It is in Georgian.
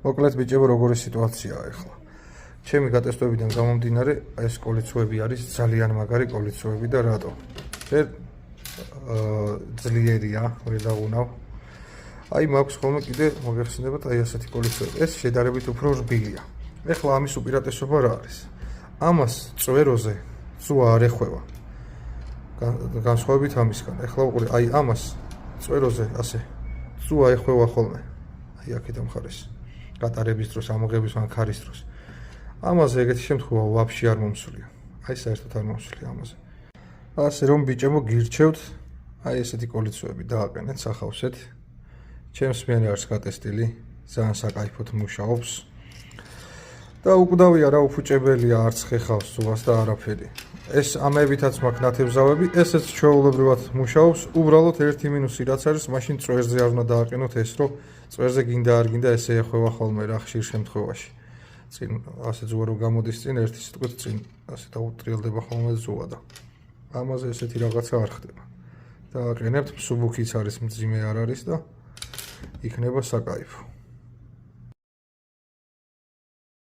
მოკლედ ბიჭებო, როგორი სიტუაციაა ახლა. ჩემი გატესტვებიდან გამომდინარე, ეს კოლიცოები არის ძალიან მაგარი კოლიცოები და რატო? ძლიერია, ვერ დაღუნავ. აი მაქვს ხოლმე კიდე მოგეხსენებათ აი ასეთი კოლიცოები. ეს შედარებით უფრო რბილია. ეხლა ამის უპირატესობა რა არის? ამას წვეროზე წვა არ ეხვევა. განსხვავებით ამისგან. ეხლა უყურე, აი ამას წვეროზე ასე წვა ეხვევა ხოლმე. აი აქედან მხარეს. გატარების დროს, ამოღების ან ქარის დროს. ამაზე ეგეთი შემთხვევა ვაფშე არ მომსვლია. აი საერთოდ არ მომსვლია ამაზე. ასე რომ ბიჭებო გირჩევთ, აი ესეთი კოლიცოები დააყენეთ სახავსეთ. ჩემს მიერ არის გატესტილი, ძალიან საკაიფოდ მუშაობს. და უკვდავია რა უფუჭებელია, არც ხეხავს ზღვას და არაფერი. ეს ამებითაც მაქვს ნათებზავები, ესეც ჩვეულებრივად მუშაობს. უბრალოდ ერთი მინუსი რაც არის, მაშინ წვერზე არ უნდა დააყენოთ ეს, რომ წვერზე გინდა არ გინდა ესე ეხვევა ხოლმე რა ხშირ შემთხვევაში. წინ ასე ზღვა რო გამოდის წინ ერთი სიტყვით წინ ასე დაუტრიალდება ხოლმე ზღვა და ამაზე ესეთი რაღაცა არ ხდება. დააყენებთ, მსუბუქიც არის, მძიმე არ არის და იქნება საკაიფო.